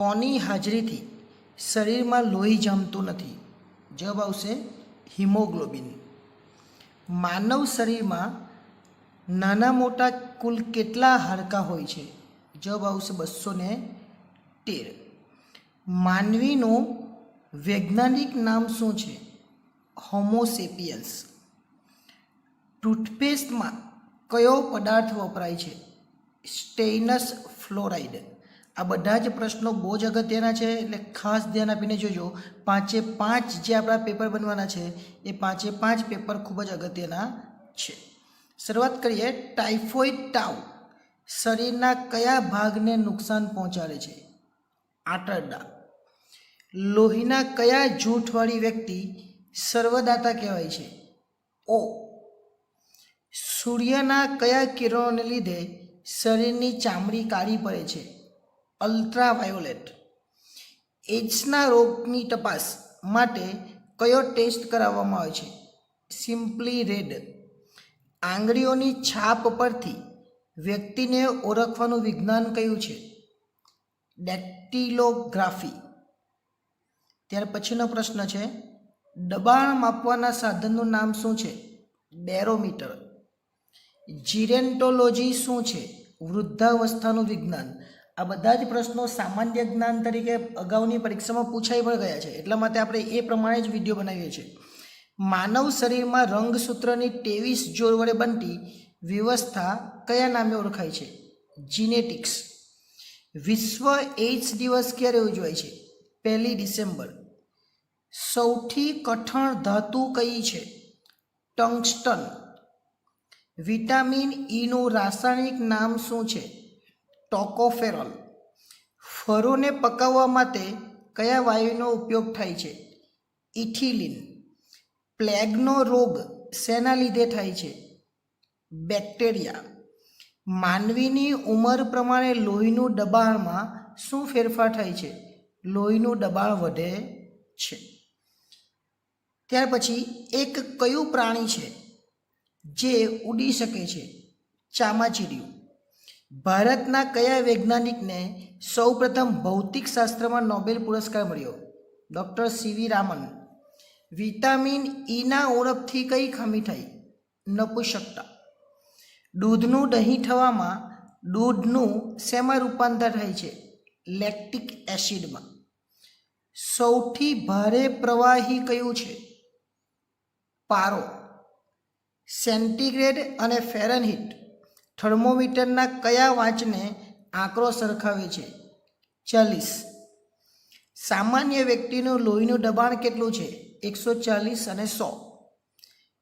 કોની હાજરીથી શરીરમાં લોહી જમતું નથી? જવાબ આવશે હિમોગ્લોબિન. માનવ શરીરમાં નાના મોટા કુલ કેટલા હાડકાં હોય છે? જવાબ આવશે 213. માનવીનું વૈજ્ઞાનિક નામ શું છે? હોમોસેપિયન્સ. ટૂથપેસ્ટમાં કયો પદાર્થ વપરાય છે? સ્ટેઇનસ ફ્લોરાઇડ. આ બધા જ પ્રશ્નો બહુ જ અગત્યના છે, એટલે ખાસ ધ્યાન આપીને જોજો. 5 જે આપણા પેપર બનવાના છે એ 5 પેપર ખૂબ જ અગત્યના છે. શરૂઆત કરીએ. ટાઇફોઇડ તાવ શરીરના કયા ભાગને નુકસાન પહોંચાડે છે? આંતરડા. લોહીના કયા જૂથવાળી વ્યક્તિ સર્વદાતા કહેવાય છે? ઓ. સૂર્યના કયા કિરણોને લીધે શરીરની ચામડી કાળી પડે છે? અલ્ટ્રાવાયોલેટ. એઇડ્સના રોગની તપાસ માટે કયો ટેસ્ટ કરાવવામાં આવે છે? Simply red. આંગળીઓની છાપ પરથી વ્યક્તિને ઓળખવાનું વિજ્ઞાન કયું છે? ડેક્ટિલોગ્રાફી. ત્યાર પછીનો પ્રશ્ન છે, દબાણ માપવાના સાધનનું નામ શું છે? બેરોમીટર. જીરેન્ટોલોજી શું છે? વૃદ્ધાવસ્થાનું વિજ્ઞાન. આ બધા જ પ્રશ્નો સામાન્ય જ્ઞાન તરીકે અગાઉની પરીક્ષામાં પૂછાઈ પણ ગયા છે, એટલા માટે આપણે એ પ્રમાણે જ વિડીયો બનાવીએ છીએ. માનવ શરીરમાં રંગસૂત્રની 23 જોડ વડે બનતી વ્યવસ્થા કયા નામે ઓળખાય છે? જીનેટિક્સ. વિશ્વ એઇડ્સ દિવસ ક્યારે ઉજવાય છે? 1 ડિસેમ્બર. સૌથી કઠણ ધાતુ કઈ છે? ટંગસ્ટન. વિટામિન ઈનું રાસાયણિક નામ શું છે? ટોકોફેરોલ. ફળોને પકાવવા માટે કયા વાયુનો ઉપયોગ થાય છે? ઇથિલિન. પ્લેગનો રોગ શેના લીધે થાય છે? બેક્ટેરિયા. માનવીની ઉંમર પ્રમાણે લોહીનું દબાણમાં શું ફેરફાર થાય છે? લોહીનું દબાણ વધે છે. ત્યાર પછી એક કયું પ્રાણી છે જે ઉડી શકે છે? ચામાચીડિયું. ભારતના કયા વૈજ્ઞાનિકને સૌપ્રથમ ભૌતિકશાસ્ત્રમાં નોબેલ પુરસ્કાર મળ્યો? Doctor C V Raman. વિટામિન ઈના ઉણપથી કઈ ખામી થાય? નપુંસકતા. દૂધનું દહીં થવામાં દૂધનું શેમાં રૂપાંતર થાય છે? લેક્ટિક એસિડમાં. સૌથી ભારે પ્રવાહી કયું છે? પારો. સેન્ટીગ્રેડ અને ફેરનહીટ થર્મોમીટરના કયા વાંચને આંકડો સરખાવે છે? 40. સામાન્ય વ્યક્તિનું લોહીનું દબાણ કેટલું છે? 140 અને 100.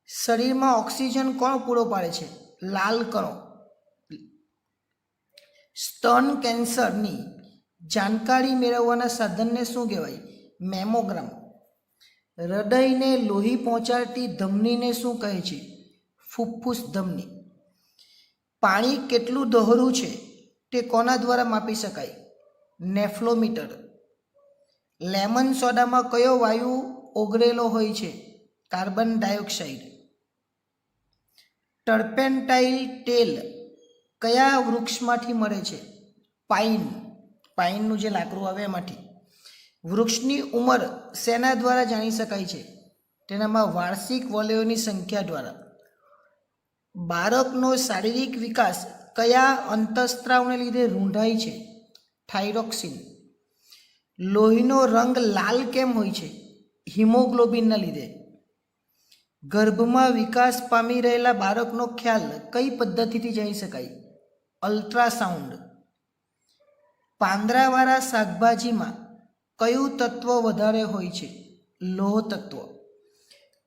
શરીરમાં ઓક્સિજન કોણ પૂરો પાડે છે? લાલ કણો. સ્તન કેન્સરની જાણકારી મેળવવાના સાધનને શું કહેવાય? મેમોગ્રામ. હૃદયને લોહી પહોંચાડતી ધમનીને શું કહે છે? ફુફ્ફુસ ધમની. પાણી કેટલું દોહરું છે તે કોના દ્વારા માપી શકાય? નેફ્લોમીટર. લેમન સોડામાં કયો વાયુ ઓગળેલો હોય છે? Carbon dioxide. ટર્પેન્ટાઇલ તેલ કયા વૃક્ષમાંથી મળે છે? પાઇન. પાઇનનું જે લાકડું આવે એમાંથી. વૃક્ષની ઉંમર શેના દ્વારા જાણી શકાય છે? તેનામાં વાર્ષિક વલયોની સંખ્યા દ્વારા. બાળકનો શારીરિક વિકાસ કયા અંતઃસ્ત્રાવને લીધે રૂંધાય છે? થાઇરોક્સિન. લોહીનો રંગ લાલ કેમ હોય છે? હિમોગ્લોબિનના લીધે. ગર્ભમાં વિકાસ પામી રહેલા બાળકનો ખ્યાલ કઈ પદ્ધતિથી જાણી શકાય? અલ્ટ્રાસાઉન્ડ. પાંદડાવાળા શાકભાજીમાં કયું તત્વ વધારે હોય છે? લોહ તત્વ.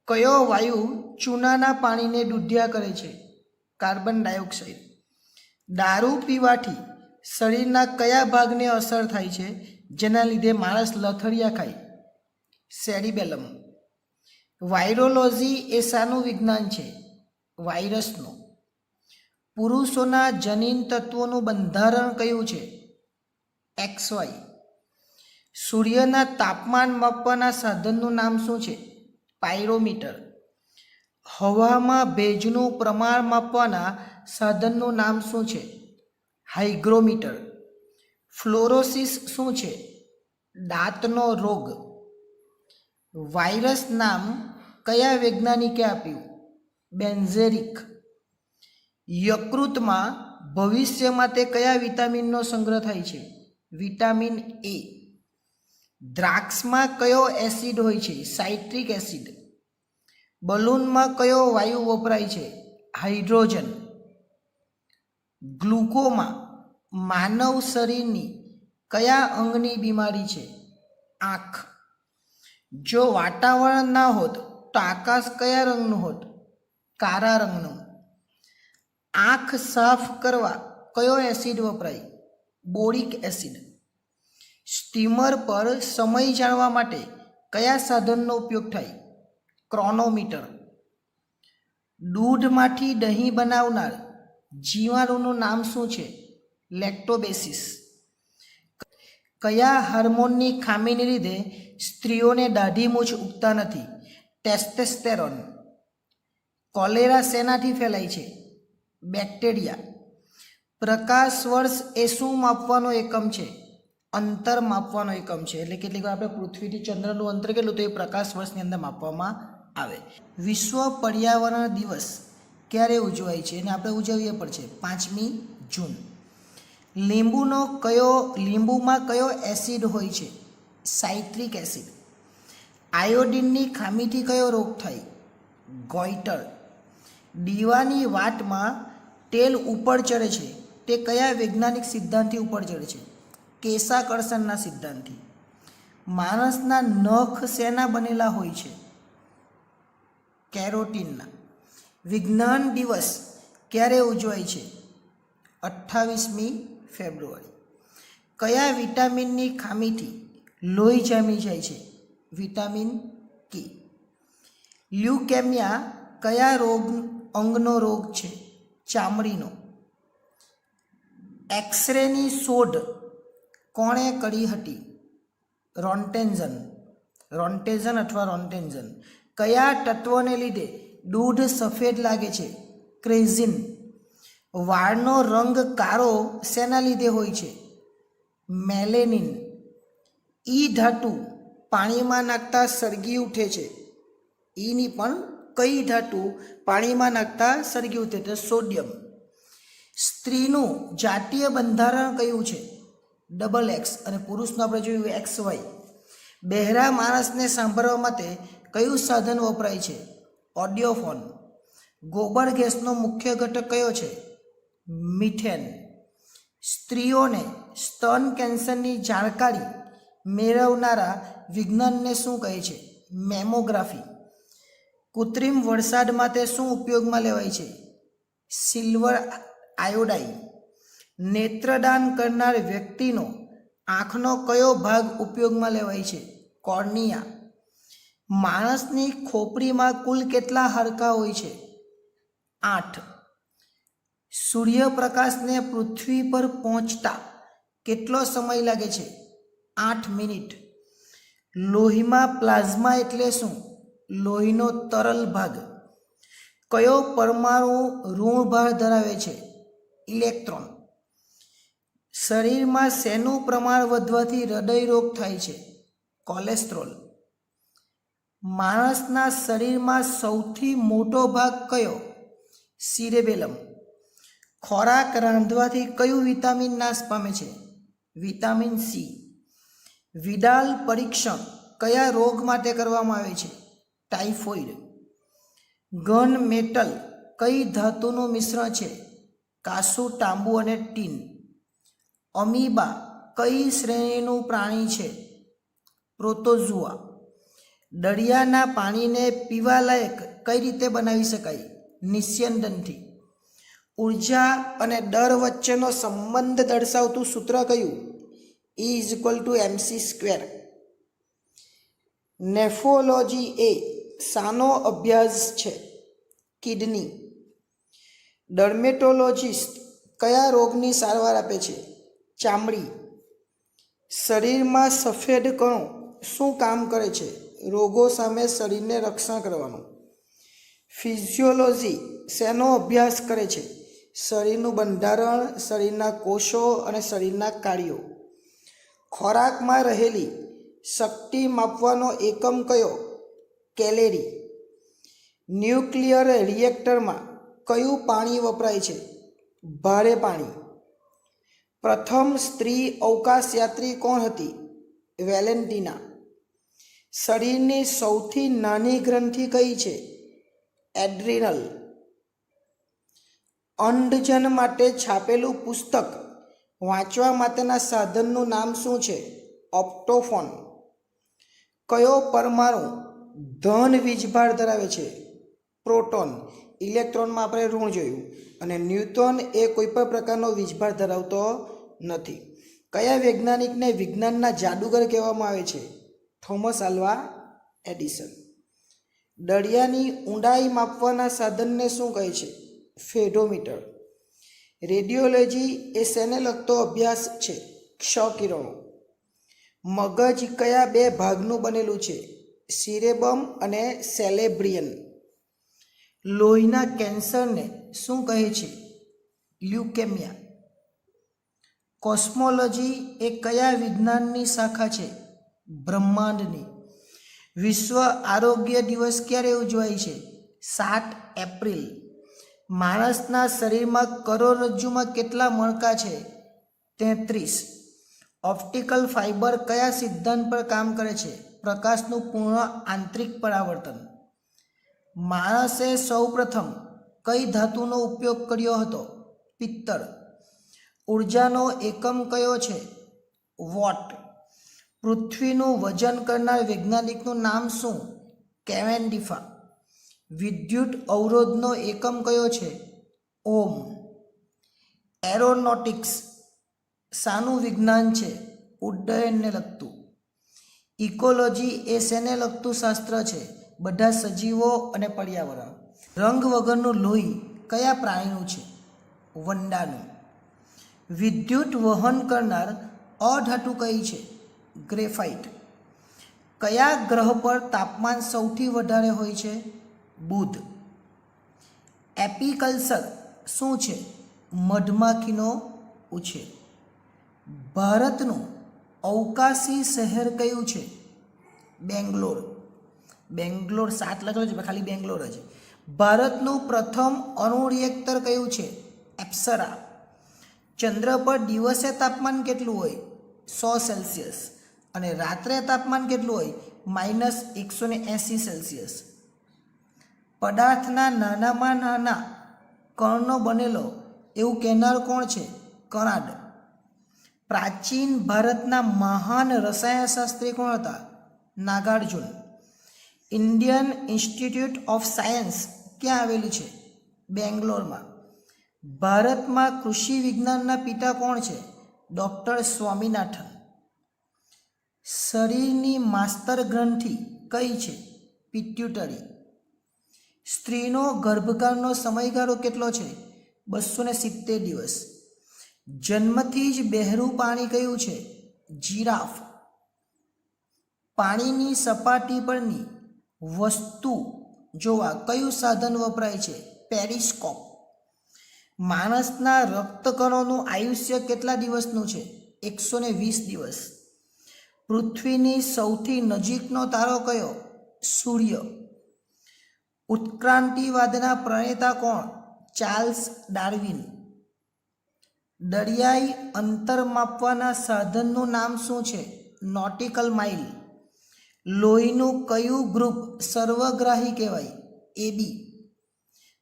કયો વાયુ ચૂનાના પાણીને દૂધિયા કરે છે? Carbon dioxide. દારૂ પીવાથી શરીરના કયા ભાગને અસર થાય છે જેના લીધે માણસ લથડિયા ખાય? સેરિબેલમ. વાયરોલોજી એ શાનું વિજ્ઞાન છે? વાયરસનું. પુરુષોના જનીન તત્વોનું બંધારણ કયું છે? XY. સૂર્યના તાપમાન માપવાના સાધનનું નામ શું છે? પાયરોમીટર. હવામાં ભેજનું પ્રમાણ માપવાના સાધનનું નામ શું છે? હાઇગ્રોમીટર. ફ્લોરોસિસ શું છે? દાંતનો રોગ વાયરસ નામ કયા વૈજ્ઞાનિકે આપ્યું? બેન્ઝેરિક. યકૃતમાં ભવિષ્યમાં તે કયા વિટામિનનો સંગ્રહ થાય છે? Vitamin A. દ્રાક્ષમાં કયો એસિડ હોય છે? Citric acid. બલૂનમાં કયો વાયુ વપરાય છે? હાઇડ્રોજન. ગ્લુકોમા માનવ શરીરની કયા અંગની બીમારી છે? આંખ. જો વાતાવરણ ના હોત તો આકાશ કયા રંગનું હોત? કાળા રંગનું. આંખ સાફ કરવા કયો એસિડ વપરાય? Boric acid. સ્ટીમર પર સમય જાણવા માટે કયા સાધનનો ઉપયોગ થાય? ક્રોનોમીટર. દૂધમાંથી દહીં બનાવનાર જીવાણુનું નામ શું છે? લેક્ટોબેસિસ. કયા હાર્મોનની ખામીને લીધે સ્ત્રીઓને દાઢી મૂછ ઉગતા નથી? ટેસ્ટેસ્ટેરોન. કોલેરા શેનાથી ફેલાય છે? બેક્ટેરિયા. પ્રકાશ વર્ષ એ શું માપવાનો એકમ છે? અંતર માપવાનો એકમ છે. એટલે કેટલીક વાર આપણે પૃથ્વીથી ચંદ્રનું અંતર કેટલું તો એ પ્રકાશ વર્ષની અંદર માપવામાં આવે. વિશ્વ પર્યાવરણ દિવસ ક્યારે ઉજવાય છે? અને આપણે ઉજવીએ પણ છે 5મી જૂન. લીંબુમાં કયો એસિડ હોય છે? Citric acid. આયોડિનની ખામીથી કયો રોગ થાય? ગોઈટર. દીવાની વાટમાં તેલ ઉપર ચડે છે તે કયા વૈજ્ઞાનિક સિદ્ધાંતથી ઉપર ચડે છે? કેશાકર્ષણના સિદ્ધાંતથી. માણસના નખ શેના બનેલા હોય છે? કેરોટીનના. વિજ્ઞાન દિવસ ક્યારે ઉજવાય છે? 28મી ફેબ્રુઆરી. કયા વિટામિનની ખામીથી લોહી જામી જાય છે? વિટામિન કે. લ્યુકેમિયા કયા અંગનો રોગ છે? ચામડીનો. એક્સરેની શોધ કોણે કરી હતી? રોન્ટેઝન અથવા રોન્ટેન્ઝન. કયા તત્વને લીધે દૂધ સફેદ લાગે છે? ક્રેઝિન. વાળનો રંગ કાળો શેના લીધે હોય છે? મેલેનિન. ઈ ધાતુ પાણીમાં નાખતા સળગી ઉઠે છે. ઈની પણ કઈ ધાતુ પાણીમાં નાખતા સળગી ઉઠે છે? સોડિયમ. સ્ત્રીનું જાતીય બંધારણ કયું છે? XX. અને પુરુષનું આપણે જોયું XY. બહેરા માણસને સાંભળવા માટે કયું સાધન વપરાય છે? ઓડિયોફોન. ગોબર ગેસનો મુખ્ય ઘટક કયો છે? મિથેન. સ્ત્રીઓને સ્તન કેન્સરની જાણકારી મેળવનારા વિજ્ઞાનને શું કહે છે? મેમોગ્રાફી. કૃત્રિમ વરસાદ માટે શું ઉપયોગમાં લેવાય છે? Silver iodide. નેત્રદાન કરનાર વ્યક્તિનો આંખનો કયો ભાગ ઉપયોગમાં લેવાય છે? કોર્નિયા. માણસની ખોપરીમાં કુલ કેટલા હાડકાં હોય છે? 8. સૂર્યપ્રકાશને પૃથ્વી પર પહોંચતા કેટલો સમય લાગે છે? 8 મિનિટ. લોહીમાં પ્લાઝમા એટલે શું? લોહીનો તરલ ભાગ. કયો પરમાણુ ઋણ ભાર ધરાવે છે? ઇલેક્ટ્રોન. શરીરમાં શેનું પ્રમાણ વધવાથી હૃદય રોગ થાય છે? કોલેસ્ટ્રોલ. માણસના શરીરમાં સૌથી મોટો ભાગ કયો? સિરેબેલમ. ખોરાક રાંધવાથી કયું વિટામિન નાશ પામે છે? Vitamin C. વિડાલ પરીક્ષણ કયા રોગ માટે કરવામાં આવે છે? ટાઇફોઇડ. ઘન મેટલ કઈ ધાતુનું મિશ્રણ છે? કાસુ, તાંબુ અને ટીન. અમીબા કઈ શ્રેણીનું પ્રાણી છે? પ્રોટોઝુઆ. દરિયાના પાણીને પીવાલાયક કઈ રીતે બનાવી શકાય? નિસ્યંદનથી. ઉર્જા અને દર વચ્ચેનો સંબંધ દર્શાવતું સૂત્ર કયું? E=mc². નેફ્રોલોજી એ શાનો અભ્યાસ છે? કિડની. ડર્મેટોલોજિસ્ટ કયા રોગની સારવાર આપે છે? ચામડી. શરીરમાં સફેદ કણો શું કામ કરે છે? રોગો સામે શરીરને રક્ષણ કરવાનું. ફિઝિયોલોજી શેનો અભ્યાસ કરે છે? શરીરનું બંધારણ, શરીરના કોષો અને શરીરના કાર્યો. ખોરાકમાં રહેલી શક્તિ માપવાનો એકમ કયો? કેલેરી. ન્યુક્લિયર રિએક્ટરમાં કયું પાણી વપરાય છે? ભારે પાણી. પ્રથમ સ્ત્રી અવકાશયાત્રી કોણ હતી? વેલેન્ટિના. શરીરની સૌથી નાની ગ્રંથિ કઈ છે? એડ્રિનલ. અંધજન માટે છાપેલું પુસ્તક વાંચવા માટેના સાધનનું નામ શું છે? ઓપ્ટોફોન. કયો પરમાણુ ધન વીજભાર ધરાવે છે? પ્રોટોન. ઇલેક્ટ્રોનમાં આપણે ઋણ જોયું. અને ન્યૂટન એ કોઈ પણ પ્રકારનો વીજભાર ધરાવતો નથી. કયા વૈજ્ઞાનિકને વિજ્ઞાનના જાદુગર કહેવામાં આવે છે? Thomas Alva Edison. દરિયાની ઊંડાઈ માપવાના સાધનને શું કહે છે? ફેડોમીટર. રેડિયોલોજી એ શેને લગતો અભ્યાસ છે? ક્ષ-કિરણો. મગજ કયા બે ભાગનું બનેલું છે? સિરેબમ અને સેલેબ્રિયન. લોહીના કેન્સરને શું કહે છે? લ્યુકેમિયા. કોસ્મોલોજી એ કયા વિજ્ઞાનની શાખા છે? બ્રહ્માંડની. વિશ્વ આરોગ્ય દિવસ ક્યારે ઉજવાય છે? 7 એપ્રિલ. માણસના શરીરમાં કરોડરજ્જુમાં કેટલા મણકા છે? 33. ઓપ્ટિકલ ફાઇબર કયા સિદ્ધાંત પર કામ કરે છે? પ્રકાશનું પૂર્ણ આંતરિક પરાવર્તન. માણસે સૌપ્રથમ કઈ ધાતુનો ઉપયોગ કર્યો હતો? પિત્તળ. ઉર્જાનો એકમ કયો છે? વોટ. પૃથ્વીનું વજન કરનાર વૈજ્ઞાનિકનું નામ શું? કેવેન્ડિફા. વિદ્યુત અવરોધનો એકમ કયો છે? ઓમ. એરોનોટિક્સ શાનું વિજ્ઞાન છે? ઉડ્ડયનને લગતું. ઇકોલોજી એ શેને લગતું શાસ્ત્ર છે? બધા સજીવો અને પર્યાવરણ. રંગ વગરનું લોહી કયા પ્રાણીનું છે? વંડાનું. વિદ્યુત વહન કરનાર અધાતુ કઈ છે? ગ્રેફાઇટ. કયા ગ્રહ પર તાપમાન સૌથી વધારે હોય છે? બુધ. એપીકલ્ચર શું છે? મધમાખીનો ઉછેર. ભારતનું અવકાશી શહેર કયું છે? બેંગ્લોર. બેંગ્લોર 7 લખેલું છે, ખાલી બેંગ્લોર જ. ભારતનું પ્રથમ અણુ રિએક્ટર કયું છે? એપ્સરા. ચંદ્ર પર દિવસે તાપમાન કેટલું હોય? 100 સેલ્સિયસ. અને રાત્રે તાપમાન કેટલું હોય? -180 સેલ્સિયસ. પદાર્થના નાનામાં નાના કણનો બનેલો એવું કહેનાર કોણ છે? કણાદ. પ્રાચીન ભારતના મહાન રસાયણશાસ્ત્રી કોણ હતા? Nagarjuna. Indian Institute of Science ક્યાં આવેલું છે? બેંગ્લોરમાં. ભારતમાં કૃષિ વિજ્ઞાનના પિતા કોણ છે? ડૉક્ટર સ્વામિનાથન. શરીરની માસ્તર ગ્રંથિ કઈ છે? પિટ્યુટરી. સ્ત્રીનો ગર્ભકાળનો સમયગાળો કેટલો છે? 270 દિવસ. જન્મથી જ બહેરું પાણી કયું છે? જીરાફ. પાણીની સપાટી પરની વસ્તુ જોવા કયું સાધન વપરાય છે? પેરિસ્કોપ. માણસના રક્તકણોનું આયુષ્ય કેટલા દિવસનું છે? 120 દિવસ. પૃથ્વીની સૌથી નજીકનો તારો કયો? સૂર્ય. ઉત્ક્રાંતિવાદના પ્રણેતા કોણ? Charles Darwin. દરિયાઈ અંતર માપવાના સાધનનું નામ શું છે? Nautical mile. લોહીનું કયું ગ્રુપ સર્વગ્રાહી કહેવાય? AB.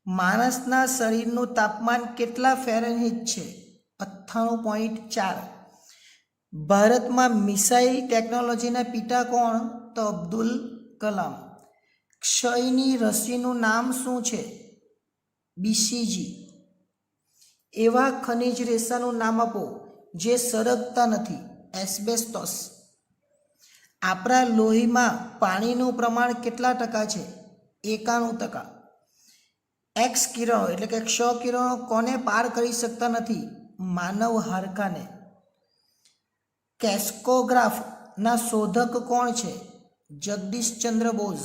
માણસના શરીરનું તાપમાન કેટલા ફેરનહીટ છે? 98.4. ભારતમાં મિસાઇલ ટેકનોલોજીના પિતા કોણ? તો અબ્દુલ કલામ. ક્ષયની રસીનું નામ શું છે? BCG. એવા ખનિજ રેસાનું નામ આપો જે સળગતા નથી. એસ્બેસ્ટોસ. આપણા લોહીમાં પાણીનું પ્રમાણ કેટલા ટકા છે? 91%. એક્સ કિરણો એટલે કે ક્ષ કિરણો કોને પાર કરી શકતા નથી? માનવ હાડકાને. કેસ્કોગ્રાફના શોધક કોણ છે? જગદીશચંદ્ર બોઝ.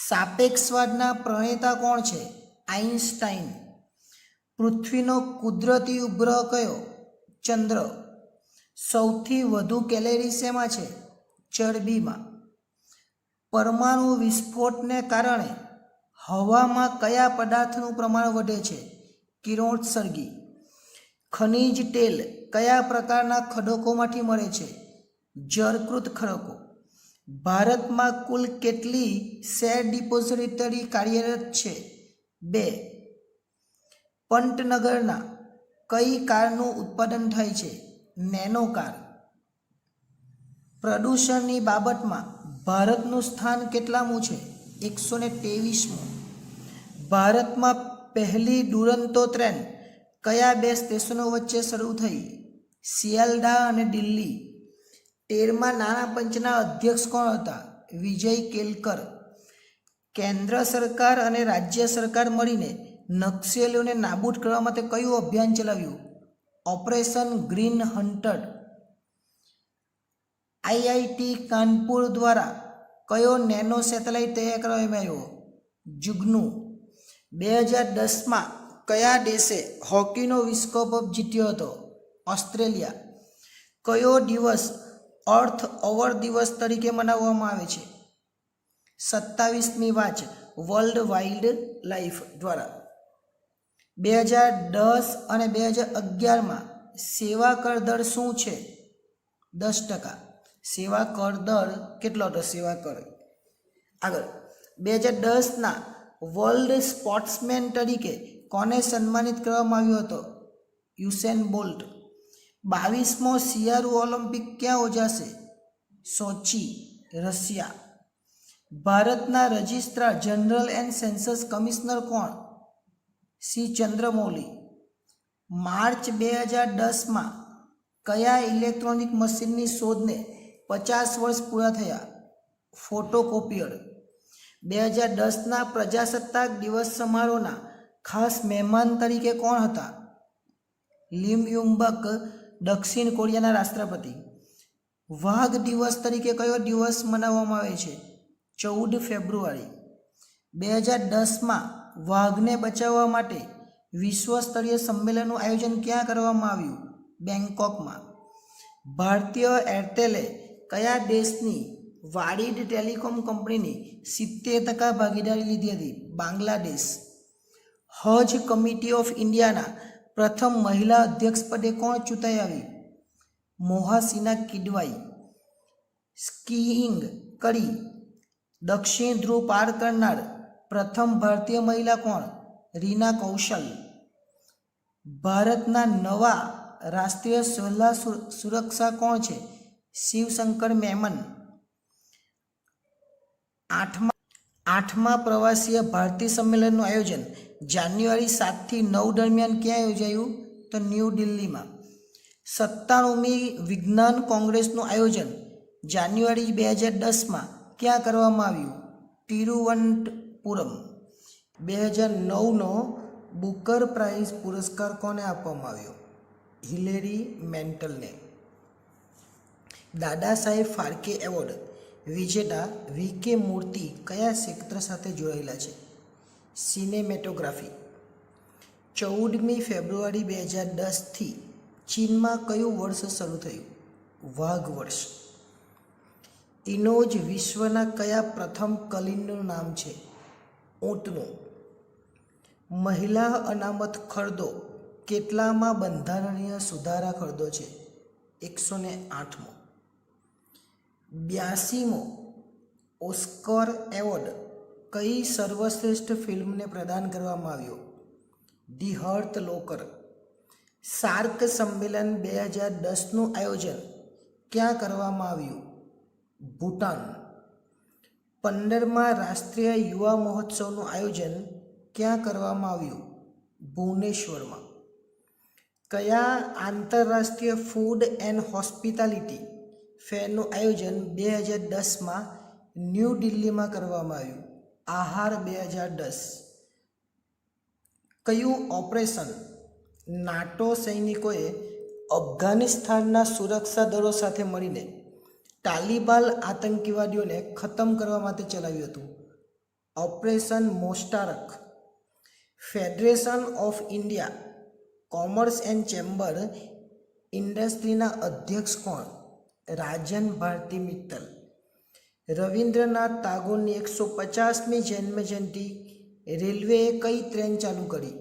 સાપેક્ષવાદના પ્રણેતા કોણ છે? આઇન્સ્ટાઈન. પૃથ્વીનો કુદરતી ઉપગ્રહ કયો? ચંદ્ર. સૌથી વધુ કેલેરી શેમાં છે? ચરબીમાં. પરમાણુ વિસ્ફોટને કારણે હવામાં કયા પદાર્થનું પ્રમાણ વધે છે? કિરણોત્સર્ગી. ખનિજ તેલ કયા પ્રકારના ખડકોમાંથી મળે છે? જળકૃત ખડકો. ભારતમાં કુલ કેટલી શેર ડિપોઝિટરી કાર્યરત છે? 2. પંતનગરના કઈ કારનું ઉત્પાદન થાય છે? Nano car. પ્રદૂષણની બાબતમાં ભારતનું સ્થાન કેટલામું છે? 123મું. ભારતમાં પહેલી દુરંતો ટ્રેન કયા બે સ્ટેશનો વચ્ચે શરૂ થઈ? સિયાલદાહ અને દિલ્હી. 13મા નાણાં પંચના અધ્યક્ષ કોણ હતા? વિજય કેલકર. કેન્દ્ર સરકાર અને રાજ્ય સરકાર મળીને નક્સલીઓને નાબૂદ કરવા માટે કયું અભિયાન ચલાવ્યું? Operation green hunted. IIT Kanpur દ્વારા કયો નેનો સેટેલાઇટ તૈયાર કરવામાં આવ્યો? જુગનુ. 2010માં કયા દેશે હોકીનો વિશ્વકપ જીત્યો હતો? ઓસ્ટ્રેલિયા. કયો દિવસ અર્થ અવર દિવસ તરીકે મનાવવામાં આવે છે? 27મી માર્ચ વર્લ્ડ વાઇલ્ડ લાઈફ દ્વારા. 2010 અને 2011માં સેવા કર દર શું છે? 10%. સેવા કર દર કેટલો હતો? સેવા કર. આગળ 2010ના વર્લ્ડ સ્પોર્ટ્સમેન તરીકે કોને સન્માનિત કરવામાં આવ્યો હતો? યુસેન બોલ્ટ. 22મો શિયાળુ ઓલિમ્પિક ક્યાં યોજાશે? સોચી, રશિયા. ભારતના registrar general and census commissioner કોણ? સી ચંદ્રમૌલી. માર્ચ 2010માં કયા ઇલેક્ટ્રોનિક મશીનની શોધને 50 વર્ષ પૂરા થયા? ફોટોકોપિયર. 2010ના પ્રજાસત્તાક દિવસ સમારોહના ખાસ મહેમાન તરીકે કોણ હતા? લિમ યુમ્બક, દક્ષિણ કોરિયાના રાષ્ટ્રપતિ. વાઘ દિવસ તરીકે કયો દિવસ મનાવવામાં આવે છે? 14 ફેબ્રુઆરી. 2010માં વાઘને બચાવવા માટે વિશ્વ સ્તરીય સંમેલનનું આયોજન ક્યાં કરવામાં આવ્યું? બેંકોકમાં. ભારતીય એરટેલે કયા દેશની વાડિડ ટેલિકોમ કંપનીની 70% ભાગીદારી લીધી હતી? બાંગ્લાદેશ. હજ કમિટી ઓફ ઇન્ડિયાના પ્રથમ મહિલા અધ્યક્ષ પદે કોણ ચૂંટાઈ આવી? મોહાસિના કિડવાઈ. સ્કીઇંગ કરી દક્ષિણ ધ્રુવ પાર કરનાર પ્રથમ ભારતીય મહિલા કોણ? રીના કૌશલ. ભારતના નવા રાષ્ટ્રીય સલાહ સુરક્ષા કોણ છે? શિવશંકર મેમન. આઠમા પ્રવાસીય ભારતીય સંમેલનનું આયોજન જાન્યુઆરી 7 થી 9 દરમિયાન ક્યાં યોજાયું? તો ન્યૂ દિલ્હીમાં. 97મી વિજ્ઞાન કોંગ્રેસનું આયોજન જાન્યુઆરી 2010માં ક્યાં કરવામાં આવ્યું? તિરુવનંતપુરમ. 2009નો બુકર પ્રાઇઝ પુરસ્કાર કોને આપવામાં આવ્યો? હિલેરી મેન્ટલને. દાદા સાહેબ ફાલ્કે એવોર્ડ વિજેતા વી.કે. મૂર્તિ કયા ક્ષેત્ર સાથે જોડાયેલા છે? સિનેમેટોગ્રાફી. 14મી ફેબ્રુઆરી 2010થી ચીનમાં કયું વર્ષ શરૂ થયું? વાઘ વર્ષ. ઇનોજ વિશ્વના કયા પ્રથમ કલીનનું નામ છે? ઊંટનું. મહિલા અનામત ખરડો કેટલામાં બંધારણીય સુધારા ખરડો છે? 108મો. 82મો ઓસ્કર એવોર્ડ કઈ સર્વશ્રેષ્ઠ ફિલ્મને પ્રદાન કરવામાં આવ્યો? The hurt locker. સાર્ક સંમેલન 2010નું આયોજન ક્યાં કરવામાં આવ્યું? ભૂટાન. 15મા રાષ્ટ્રીય યુવા મહોત્સવનું આયોજન ક્યાં કરવામાં આવ્યું? ભુવનેશ્વરમાં. કયા આંતરરાષ્ટ્રીય ફૂડ એન્ડ હોસ્પિટાલિટી ફેરનું આયોજન 2010માં ન્યૂ દિલ્હીમાં કરવામાં આવ્યું? આહાર 2010. કયું ઓપરેશન નાટો સૈનિકોએ અફઘાનિસ્તાનના સુરક્ષા દળો સાથે મળીને તાલિબાન આતંકવાદીઓને ખતમ કરવા માટે ચલાવ્યું હતું? ઓપરેશન મોસ્ટારક. Federation of India commerce and chamber ઇન્ડસ્ટ્રીના અધ્યક્ષ કોણ? રાજન ભારતી મિત્તલ. રવિન્દ્રનાથ ટાગોરની 150મી જન્મજયંતિ રેલવેએ કઈ ટ્રેન ચાલુ કરી?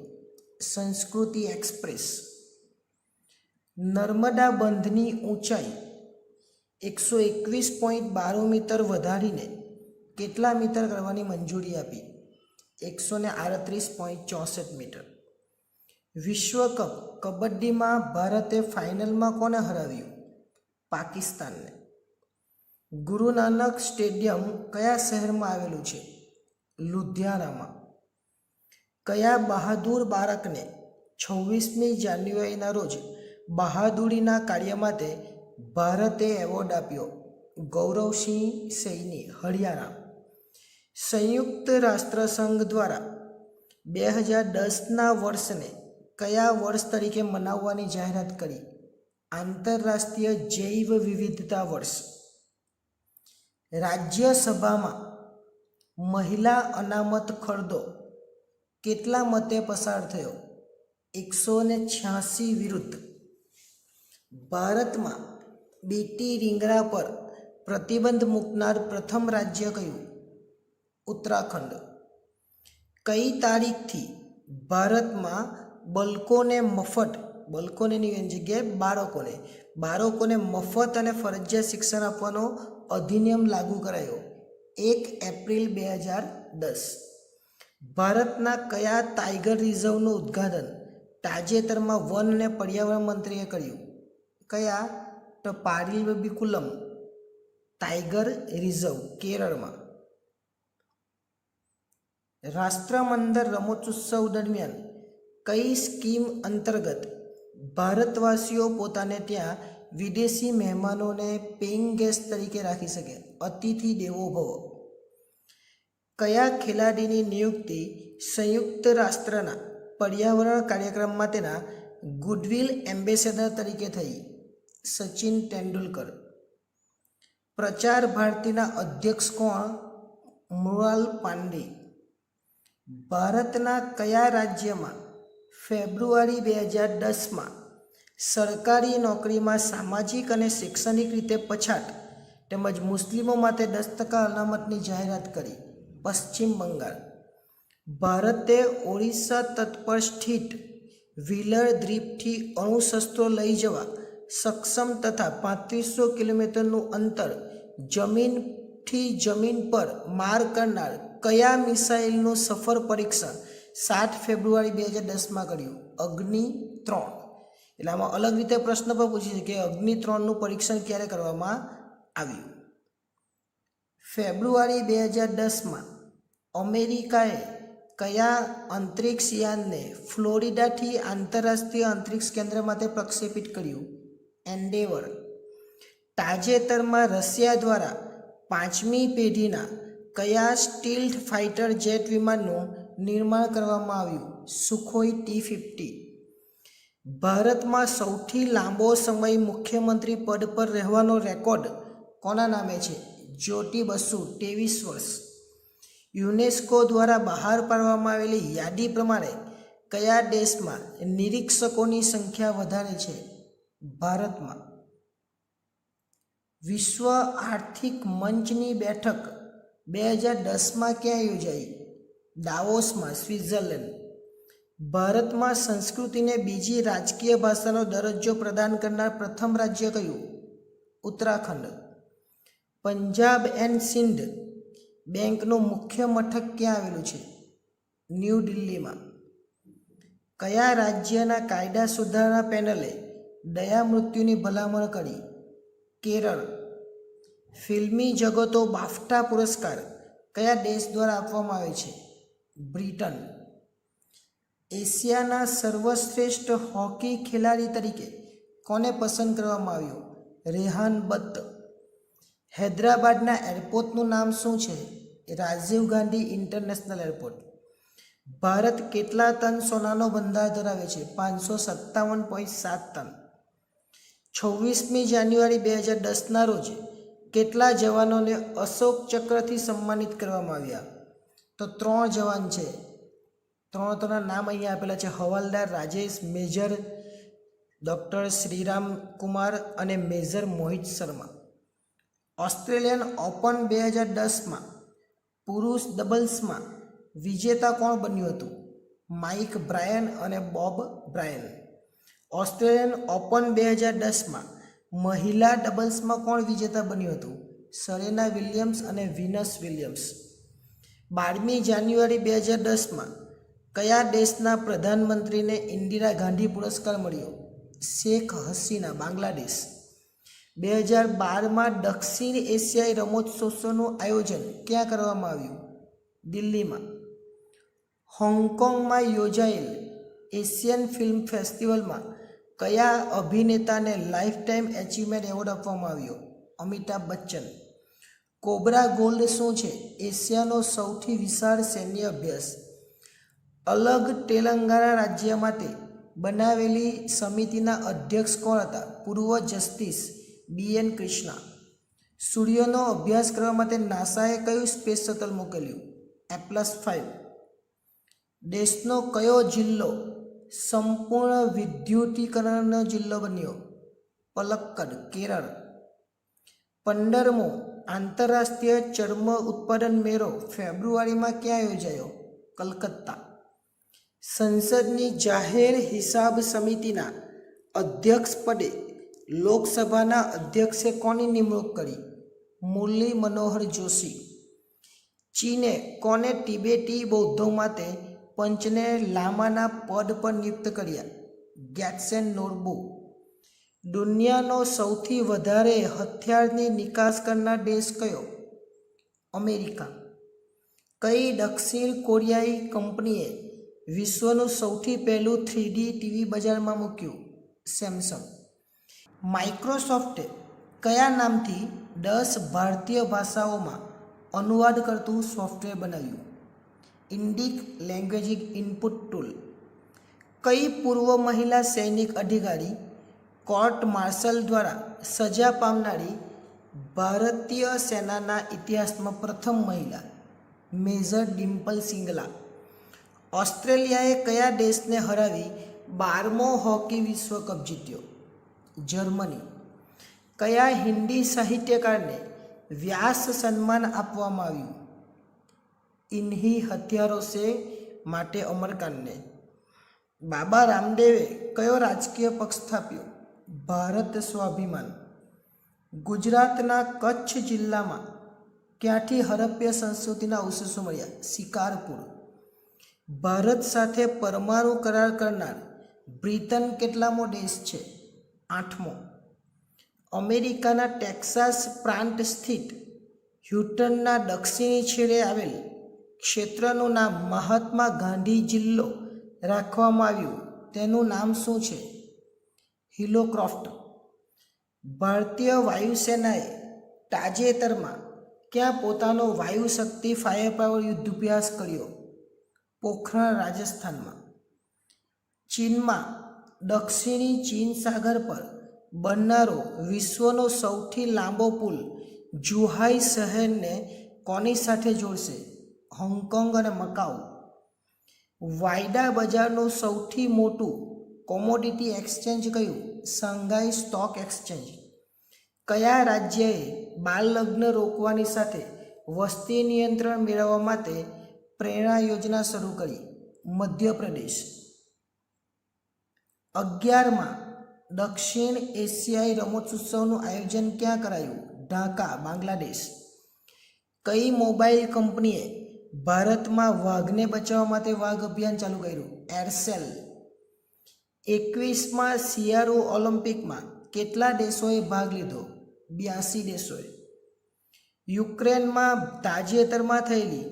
સંસ્કૃતિ એક્સપ્રેસ. નર્મદા બંધની ઊંચાઈ 121.12 મીટર વધારીને કેટલા મીટર કરવાની મંજૂરી આપી? 138.64 મીટર. વિશ્વકપ કબડ્ડીમાં ભારતે ફાઇનલમાં કોને હરાવ્યું? પાકિસ્તાનને. ગુરુ નાનક સ્ટેડિયમ કયા શહેરમાં આવેલું છે? લુધિયાનામાં. કયા બહાદુર બાળકને 26મી જાન્યુઆરીના રોજ બહાદુરીના કાર્ય માટે ભારતે એવોર્ડ આપ્યો? ગૌરવસિંહ સૈની, હરિયાણા. સંયુક્ત રાષ્ટ્રસંઘ દ્વારા 2010ના વર્ષને કયા વર્ષ તરીકે મનાવવાની જાહેરાત કરી? આંતરરાષ્ટ્રીય જૈવ વિવિધતા વર્ષ. રાજ્યસભામાં મહિલા અનામત ખરડો કેટલા મતે પસાર થયો? 186 વિરુદ્ધ. ભારતમાં બીટી રીંગણા પર પ્રતિબંધ મૂકનાર પ્રથમ રાજ્ય કયું? ઉત્તરાખંડ. કઈ તારીખથી ભારતમાં બાળકોને મફત અને ફરજિયાત શિક્ષણ આપવાનો અધિનિયમ લાગુ કરાયો? 1 એપ્રિલ 2010. ભારતના કયા ટાઈગર રિઝર્વનું ઉદ્ઘાટન તાજેતરમાં વન અને પર્યાવરણ મંત્રીએ કર્યું? કયા? તો પારીબિકુલમ ટાઈગર રિઝર્વ, કેરળમાં. રાષ્ટ્રમંડળ રમતોત્સવ દરમિયાન કઈ સ્કીમ અંતર્ગત ભારતવાસીઓ પોતાને ત્યાં વિદેશી મહેમાનોને પેઇંગ ગેસ્ટ તરીકે રાખી શકે? અતિથિ દેવો ભવ. કયા ખેલાડીની નિયુક્તિ સંયુક્ત રાષ્ટ્રના પર્યાવરણ કાર્યક્રમ માટેના ગુડવિલ એમ્બેસેડર તરીકે થઈ? સચિન તેંડુલકર. પ્રચાર ભારતીના અધ્યક્ષ કોણ? મૃણાલ પાંડે. ભારતના કયા રાજ્યમાં ફેબ્રુઆરી 2010માં સરકારી નોકરીમાં સામાજિક અને શૈક્ષણિક રીતે પછાત તેમજ મુસ્લિમો માટે 10% અનામતની જાહેરાત કરી? પશ્ચિમ બંગાળ. ભારતે ઓડિશા તટ પર સ્થિત વ્હીલર દ્વીપથી અણુશસ્ત્રો લઈ જવા સક્ષમ તથા 3500 કિલોમીટરનું અંતર જમીનથી જમીન પર માર કરનાર કયા મિસાઇલનું સફળ પરીક્ષણ 7 ફેબ્રુઆરી 2010માં કર્યું? અગ્નિ 3. એટલે આમાં અલગ રીતે પ્રશ્ન પણ પૂછી છે કે અગ્નિ 3નું પરીક્ષણ ક્યારે કરવામાં આવ્યું? ફેબ્રુઆરી 2010માં અમેરિકાએ કયા અંતરિક્ષ યાનને ફ્લોરિડાથી આંતરરાષ્ટ્રીય અંતરિક્ષ કેન્દ્ર માટે પ્રક્ષેપિત કર્યું? એન્ડેવર. તાજેતરમાં રશિયા દ્વારા 5મી પેઢીના કયા સ્ટીલ્થ ફાઇટર જેટ વિમાનનું નિર્માણ કરવામાં આવ્યું? Sukhoi T-50. ભારતમાં સૌથી લાંબો સમય મુખ્યમંત્રી પદ પર રહેવાનો રેકોર્ડ કોના નામે છે? જ્યોતિ બસુ, 23 વર્ષ. યુનેસ્કો દ્વારા બહાર પાડવામાં આવેલી યાદી પ્રમાણે કયા દેશમાં નિરીક્ષકોની સંખ્યા વધારે છે? ભારતમાં. વિશ્વ આર્થિક મંચની બેઠક 2010માં ક્યાં યોજાઈ? ડાવોસમાં, સ્વિટ્ઝરલેન્ડ. ભારતમાં સંસ્કૃતિને બીજી રાજકીય ભાષાનો દરજ્જો પ્રદાન કરનાર પ્રથમ રાજ્ય કયું? ઉત્તરાખંડ. પંજાબ એન્ડ સિંધ બેંકનું મુખ્ય મથક ક્યાં આવેલું છે? ન્યૂ દિલ્હીમાં. કયા રાજ્યના કાયદા સુધારણા પેનલે દયા મૃત્યુની ભલામણ કરી? કેરળ. ફિલ્મી જગતો બાફટા પુરસ્કાર કયા દેશ દ્વારા આપવામાં આવે છે? બ્રિટન. એશિયાના સર્વશ્રેષ્ઠ હોકી ખેલાડી તરીકે કોને પસંદ કરવામાં આવ્યો? રેહાન બટ્ટ. હૈદરાબાદના એરપોર્ટનું નામ શું છે? Rajiv Gandhi international airport. ભારત કેટલા ટન સોનાનો ભંડાર ધરાવે છે? 557.7 ટન. 26મી જાન્યુઆરી 2010ના રોજ કેટલા જવાનોને અશોક ચક્રથી સન્માનિત કરવામાં આવ્યા? તો 3 જવાન છે. 3 નામ અહીંયા આપેલા છે: હવાલદાર રાજેશ, મેજર ડૉક્ટર શ્રીરામ કુમાર અને મેજર મોહિત શર્મા. ઓસ્ટ્રેલિયન ઓપન 2010માં પુરુષ ડબલ્સમાં વિજેતા કોણ બન્યું હતું? માઇક બ્રાયન અને બોબ બ્રાયન. ઓસ્ટ્રેલિયન ઓપન 2010માં મહિલા ડબલ્સમાં કોણ વિજેતા બન્યું હતું? સરેના વિલિયમ્સ અને વિનસ વિલિયમ્સ. 12મી જાન્યુઆરી 2010માં કયા દેશના પ્રધાનમંત્રીને ઇન્દિરા ગાંધી પુરસ્કાર મળ્યો? શેખ હસીના, બાંગ્લાદેશ. 2012માં દક્ષિણ એશિયાઈ રમતોત્સવનું આયોજન ક્યાં કરવામાં આવ્યું? દિલ્હીમાં. હોંગકોંગમાં યોજાયેલ એશિયન ફિલ્મ ફેસ્ટિવલમાં કયા અભિનેતાને લાઈફ ટાઈમ એચિવમેન્ટ એવોર્ડ આપવામાં આવ્યો? અમિતાભ બચ્ચન. કોબ્રા ગોલ્ડ શું છે? એશિયાનો સૌથી વિશાળ સૈન્ય અભ્યાસ. અલગ તેલંગાણા રાજ્ય માટે બનાવેલી સમિતિના અધ્યક્ષ કોણ હતા? પૂર્વ જસ્ટિસ BN કૃષ્ણા. સૂર્યનો અભ્યાસ કરવા માટે નાસાએ કયું સ્પેસ શટલ મોકલ્યું? Apollo 5. દેશનો કયો જિલ્લો સંપૂર્ણ વિદ્યુતીકરણનો જિલ્લો બન્યો? પલક્કડ, કેરળ. 15મો આંતરરાષ્ટ્રીય ચર્મ ઉત્પાદન મેળો ફેબ્રુઆરીમાં ક્યાં યોજાયો? કલકત્તા. સંસદની જાહેર હિસાબ સમિતિના અધ્યક્ષ પદે લોકસભાના અધ્યક્ષે કોની નિમણૂક કરી? મુરલી મનોહર જોશી. ચીને કોને તિબેટી બૌદ્ધો માટે પંચને લામાના પદ પર નિયુક્ત કર્યા? ગેટ્સેન નોર્બુ. દુનિયાનો સૌથી વધારે હથિયારની નિકાસ કરનાર દેશ કયો? અમેરિકા. કઈ દક્ષિણ કોરિયાઈ કંપનીએ વિશ્વનું સૌથી પહેલું 3D ટીવી બજારમાં મૂક્યું? સેમસંગ. માઇક્રોસોફ્ટે કયા નામથી 10 ભારતીય ભાષાઓમાં અનુવાદ કરતું સોફ્ટવેર બનાવ્યું? Indic language input tool. કઈ પૂર્વ મહિલા સૈનિક અધિકારી કોર્ટ માર્શલ દ્વારા સજા પામનારી ભારતીય સેનાના ઇતિહાસમાં પ્રથમ મહિલા? મેજર ડિમ્પલ સિંગલા. ઓસ્ટ્રેલિયાએ કયા દેશને હરાવી 12મો હોકી વિશ્વકપ જીત્યો? જર્મની. કયા હિન્દી સાહિત્યકારને વ્યાસ સન્માન આપવામાં આવ્યું? ઇન્હી હથિયારો સે માટે અમરકાનને. બાબા રામદેવે કયો રાજકીય પક્ષ સ્થાપ્યો? ભારત સ્વાભિમાન. ગુજરાતના કચ્છ જિલ્લામાં ક્યાંથી હડપ્પા સંસ્કૃતિના અવશેષો મળ્યા? શિકારપુર. ભારત સાથે પરમાણુ કરાર કરનાર બ્રિટન કેટલામો દેશ છે? 8મો. અમેરિકાના ટેક્સાસ પ્રાંત સ્થિત હ્યુસ્ટનના દક્ષિણી છેડે આવેલ ક્ષેત્રનું નામ મહાત્મા ગાંધી જિલ્લો રાખવામાં આવ્યું. તેનું નામ શું છે? હિલોક્રોફ્ટ. ભારતીય વાયુસેનાએ તાજેતરમાં ક્યાં પોતાનો વાયુ શક્તિ ફાયર પાવર યુદ્ધાભ્યાસ કર્યો? પોખરણ, રાજસ્થાનમાં. ચીનમાં દક્ષિણી ચીન સાગર પર બનનારો વિશ્વનો સૌથી લાંબો પુલ જુહાઈ શહેરને કોની સાથે જોડશે? હોંગકોંગ અને મકાઉ. વાયદા બજારનું સૌથી મોટું કોમોડિટી એક્સચેન્જ કયું? Shanghai stock exchange. કયા રાજ્યએ બાળ લગ્ન રોકવાની સાથે વસ્તી નિયંત્રણ મેળવવા માટે પ્રેરણા યોજના શરૂ કરી? મધ્યપ્રદેશ. 11માં દક્ષિણ એશિયાઈ રમતોત્સવનું આયોજન ક્યાં કરાયું? ઢાકા, બાંગ્લાદેશ. કઈ મોબાઈલ કંપનીએ ભારતમાં વાઘને બચાવવા માટે વાઘ અભિયાન ચાલુ કર્યું? એરસેલ. 21માં શિયાળુ ઓલિમ્પિકમાં કેટલા દેશોએ ભાગ લીધો? 82 દેશોએ. યુક્રેનમાં તાજેતરમાં થયેલી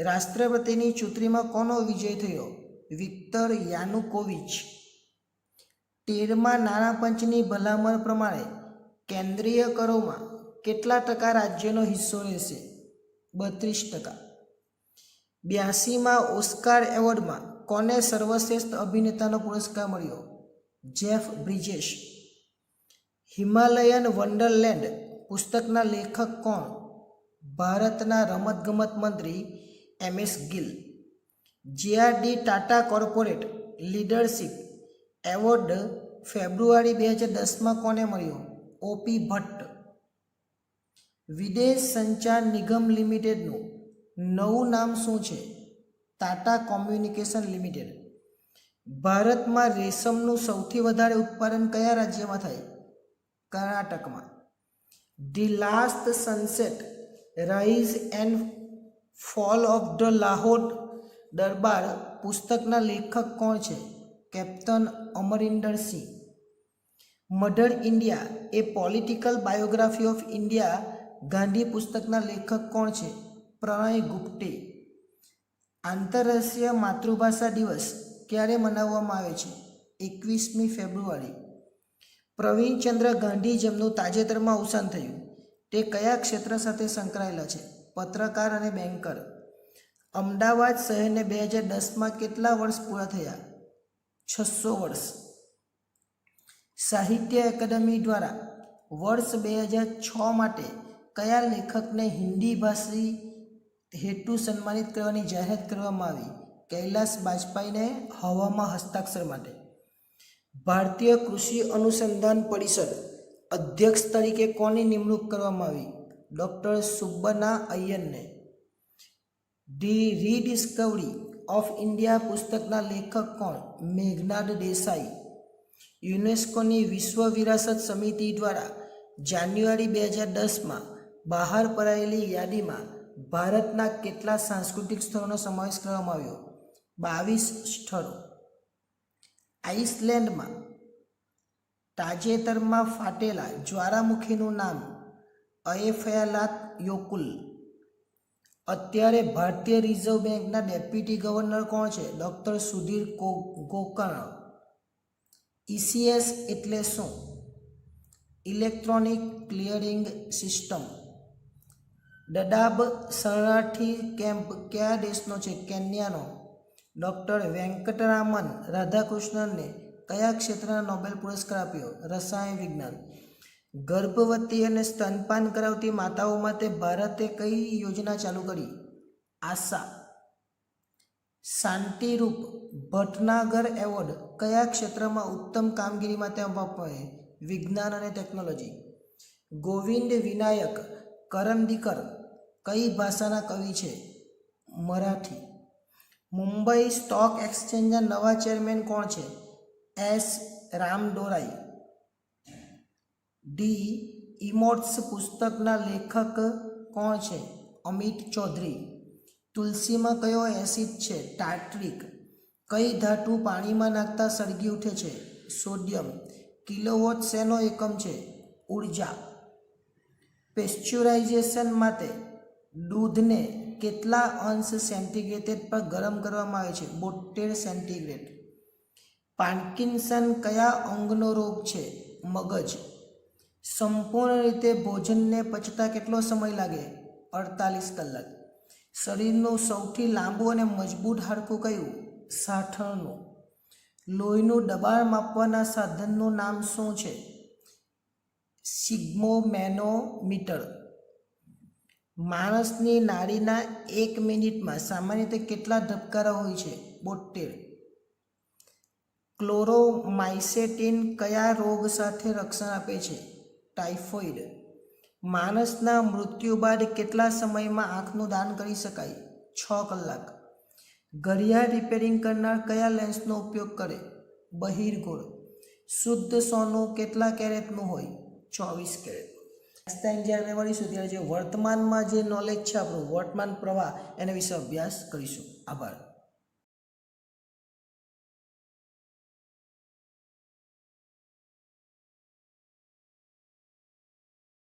રાષ્ટ્રપતિની ચૂંટણીમાં કોનો વિજય થયો? વિક્ટર યાનુકોવિચ. 13મા નાણાં પંચની ભલામણ પ્રમાણે કેન્દ્રીય કરોમાં કેટલા ટકા રાજ્યનો હિસ્સો રહેશે? 32%. 82માં ઓસ્કાર એવોર્ડમાં કોને સર્વશ્રેષ્ઠ અભિનેતાનો પુરસ્કાર મળ્યો? જેફ બ્રિજેશ. હિમાલયન વન્ડરલેન્ડ પુસ્તકના લેખક કોણ? ભારતના રમતગમત મંત્રી MS Gill. JRD Tata corporate leadership award ફેબ્રુઆરી 2010માં કોને મળ્યો? OP ભટ્ટ. વિદેશ સંચાર નિગમ લિમિટેડનું નવું નામ શું છે? Tata communication limited. ભારતમાં રેશમનું સૌથી વધારે ઉત્પાદન કયા રાજ્યમાં થાય? કર્ણાટકમાં. The last sunset, rise and fall of the Lahore Darbar પુસ્તકના લેખક કોણ છે? Captain Amarinder Singh. Mother India a political biography of India Gandhi પુસ્તકના લેખક કોણ છે? પ્રણય ગુપ્તે. આંતરરાષ્ટ્રીય માતૃભાષા દિવસ ક્યારે મનાવવામાં આવે છે? 21મી ફેબ્રુઆરી. પ્રવીણચંદ્ર ગાંધી જેમનું તાજેતરમાં અવસાન થયું તે કયા ક્ષેત્ર સાથે સંકળાયેલા છે? પત્રકાર અને બેન્કર. અમદાવાદ શહેરને 2010માં કેટલા વર્ષ પૂરા થયા? 600 વર્ષ. સાહિત્ય એકેડમી દ્વારા વર્ષ 2006 માટે કયા લેખકને હિન્દી ભાષી હેતુ સન્માનિત કરવાની જાહેરાત કરવામાં આવી? કૈલાસ બાજપાઈને હવામાં હસ્તાક્ષર માટે. ભારતીય કૃષિ અનુસંધાન પરિષદ અધ્યક્ષ તરીકે કોની નિમણૂક કરવામાં આવી? ડૉક્ટર સુબ્બના અય્યરને. ધી રીડિસ્કવરી ઓફ ઇન્ડિયા પુસ્તકના લેખક કોણ? મેઘનાદ દેસાઈ. યુનેસ્કોની વિશ્વ વિરાસત સમિતિ દ્વારા જાન્યુઆરી 2010માં બહાર પડાયેલી યાદીમાં ભારતના કેટલા સાંસ્કૃતિક સ્થળોનો સમાવેશ કરવામાં આવ્યો? 22 સ્થળો. આઇસલેન્ડમાં તાજેતરમાં ફાટેલા જ્વાળામુખીનું નામ અયફયાલાત-યોકુલ. અત્યારે ભારતીય રિઝર્વ બેંકના ડેપ્યુટી ગવર્નર કોણ છે? ડૉક્ટર સુધીર ગોકર્ણ. ECS એટલે શું? Electronic clearing system. દડાબ શરણાર્થી કેમ્પ કયા દેશનો છે? કેન્યાનો. ડૉક્ટર વેંકટરામન રાધાકૃષ્ણનને કયા ક્ષેત્રના નોબેલ પુરસ્કાર આપ્યો? રસાયણ વિજ્ઞાન. ગર્ભવતી અને સ્તનપાન કરાવતી માતાઓ માટે ભારતે કઈ યોજના ચાલુ કરી? આશા. શાંતિરૂપ ભટનાગર એવોર્ડ કયા ક્ષેત્રમાં ઉત્તમ કામગીરી માટે આપવામાં આવે? વિજ્ઞાન અને ટેકનોલોજી. ગોવિંદ વિનાયક કરંદીકર કઈ ભાષાના કવિ છે? મરાઠી. મુંબઈ સ્ટોક એક્સચેન્જના નવા ચેરમેન કોણ છે? એસ રામદોરાઈ. ધી ઇમોર્ટ્સ પુસ્તકના લેખક કોણ છે? અમિત ચૌધરી. તુલસીમાં કયો એસિડ છે? ટાર્ટ્રિક. કઈ ધાતુ પાણીમાં નાખતા સળગી ઉઠે છે? સોડિયમ. કિલોવોટ શેનો એકમ છે? ઉર્જા. પેસ્ચ્યુરાઇઝેશન માટે દૂધને કેટલા અંશ સેન્ટીગ્રેડ પર ગરમ કરવામાં આવે છે? 72 સેન્ટીગ્રેડ. પાર્કિન્સન કયા અંગનો રોગ છે? મગજ. સંપૂર્ણ રીતે ભોજનને પચતા કેટલો સમય લાગે? 48 કલાક. શરીરનું સૌથી લાંબુ અને મજબૂત હાડકું કયું? સાથળનું. લોહીનું દબાણ માપવાના સાધનનું નામ શું છે? સિગ્મોમેનોમીટર. માણસની નાડીના 1 મિનિટમાં સામાન્ય રીતે કેટલા ધબકારા હોય છે? 72. ક્લોરોમાઇસેટિન કયા રોગ સામે રક્ષણ આપે છે? ટાઇફોઇડ. માણસના મૃત્યુ બાદ કેટલા સમયમાં આંખનું દાન કરી શકાય? 6 કલાક. ઘડિયાળ રિપેરિંગ કરનાર કયા લેન્સનો ઉપયોગ કરે? બહિર્ગોળ. શુદ્ધ સોનું કેટલા કેરેટનું હોય? 24 કેરેટ. નેક્સ્ટ ટાઈમ જ્યારે મળીશું ત્યારે જે વર્તમાનમાં જે નોલેજ છે આપણું વર્તમાન પ્રવાહ એના વિશે અભ્યાસ કરીશું. આભાર.